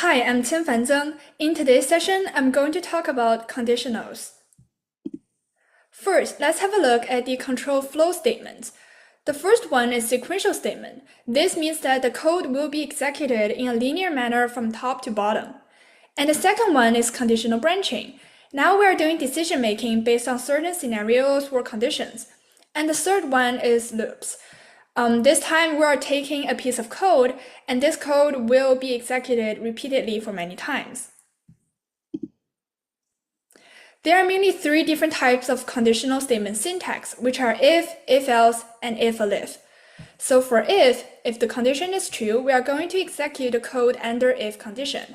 Hi, I'm Qianfan Zeng. In today's session, I'm going to talk about conditionals. First, let's have a look at the control flow statements. The first one is sequential statement. This means that the code will be executed in a linear manner from top to bottom. And the second one is conditional branching. Now we are doing decision making based on certain scenarios or conditions. And the third one is loops. This time we are taking a piece of code, and this code will be executed repeatedly for many times. There are mainly three different types of conditional statement syntax, which are if else, and if. So for if the condition is true, we are going to execute the code under if condition.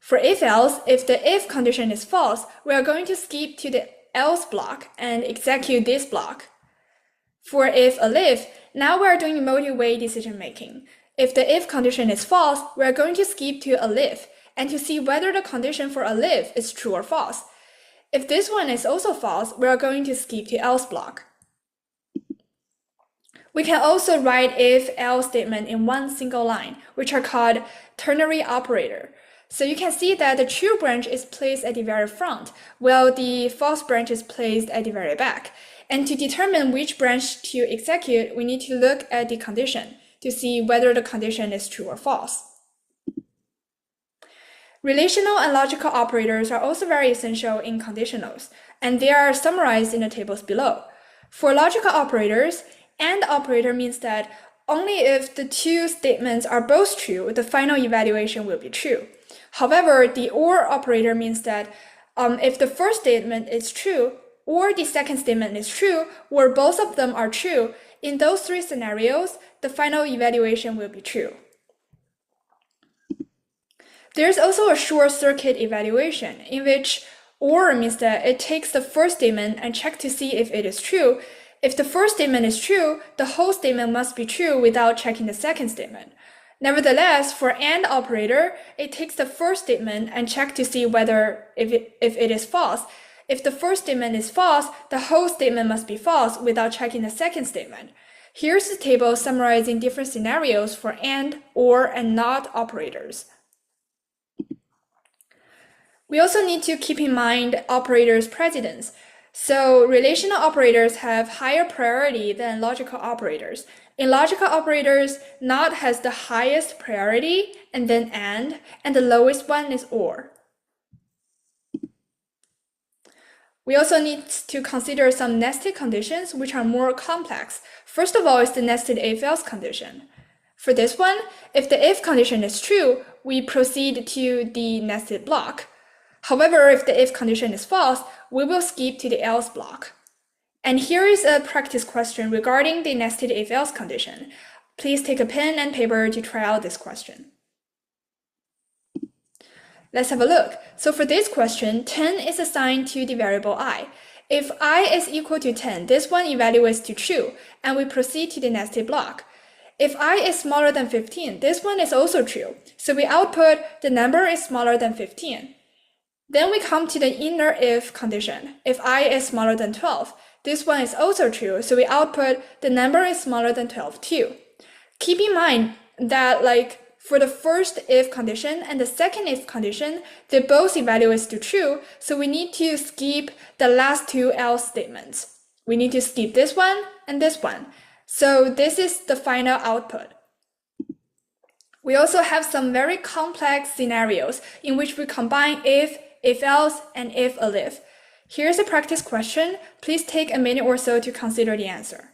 For if else, if the if condition is false, we are going to skip to the else block and execute this block. For if now we are doing multi-way decision making. If the if condition is false, we are going to skip to if and to see whether the condition for if is true or false. If this one is also false, we are going to skip to else block. We can also write if-else statement in one single line, which are called ternary operator. So you can see that the true branch is placed at the very front, while the false branch is placed at the very back. And to determine which branch to execute, we need to look at the condition to see whether the condition is true or false. Relational and logical operators are also very essential in conditionals, and they are summarized in the tables below. For logical operators, AND operator means that only if the two statements are both true, the final evaluation will be true. However, the OR operator means that if the first statement is true, or the second statement is true, or both of them are true, in those three scenarios, the final evaluation will be true. There's also a short circuit evaluation, in which OR means that it takes the first statement and checks to see if it is true. If the first statement is true, the whole statement must be true without checking the second statement. Nevertheless, for AND operator, it takes the first statement and checks to see whether if it is false. If the first statement is false, the whole statement must be false without checking the second statement. Here's the table summarizing different scenarios for AND, OR, and NOT operators. We also need to keep in mind operators' precedence. So relational operators have higher priority than logical operators. In logical operators, NOT has the highest priority, and then and the lowest one is OR. We also need to consider some nested conditions which are more complex. First of all is the nested if-else condition. For this one, if the if condition is true, we proceed to the nested block. However, if the if condition is false, we will skip to the else block. And here is a practice question regarding the nested if-else condition. Please take a pen and paper to try out this question. Let's have a look. So for this question, 10 is assigned to the variable I. If I is equal to 10, this one evaluates to true, and we proceed to the nested block. If I is smaller than 15, this one is also true, so we output the number is smaller than 15. Then we come to the inner if condition. If I is smaller than 12, this one is also true, so we output the number is smaller than 12 too. Keep in mind that for the first if condition and the second if condition, they both evaluate to true, so we need to skip the last two else statements. We need to skip this one and this one. So this is the final output. We also have some very complex scenarios in which we combine if else, and if. Here's a practice question. Please take a minute or so to consider the answer.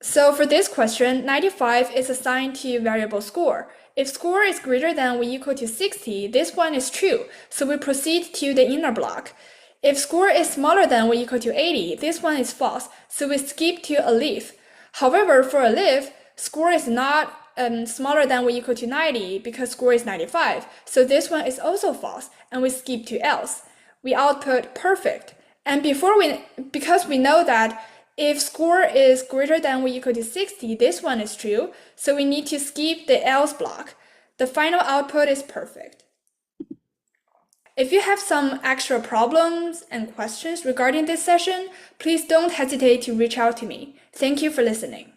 So for this question, 95 is assigned to variable score. If score is greater than or equal to 60, this one is true, so we proceed to the inner block. If score is smaller than or equal to 80, this one is false, so we skip to elif. However, for elif, score is not smaller than or equal to 90 because score is 95, so this one is also false, and we skip to else. We output perfect, and because we know that if score is greater than or equal to 60, this one is true, so we need to skip the else block. The final output is perfect. If you have some extra problems and questions regarding this session, please don't hesitate to reach out to me. Thank you for listening.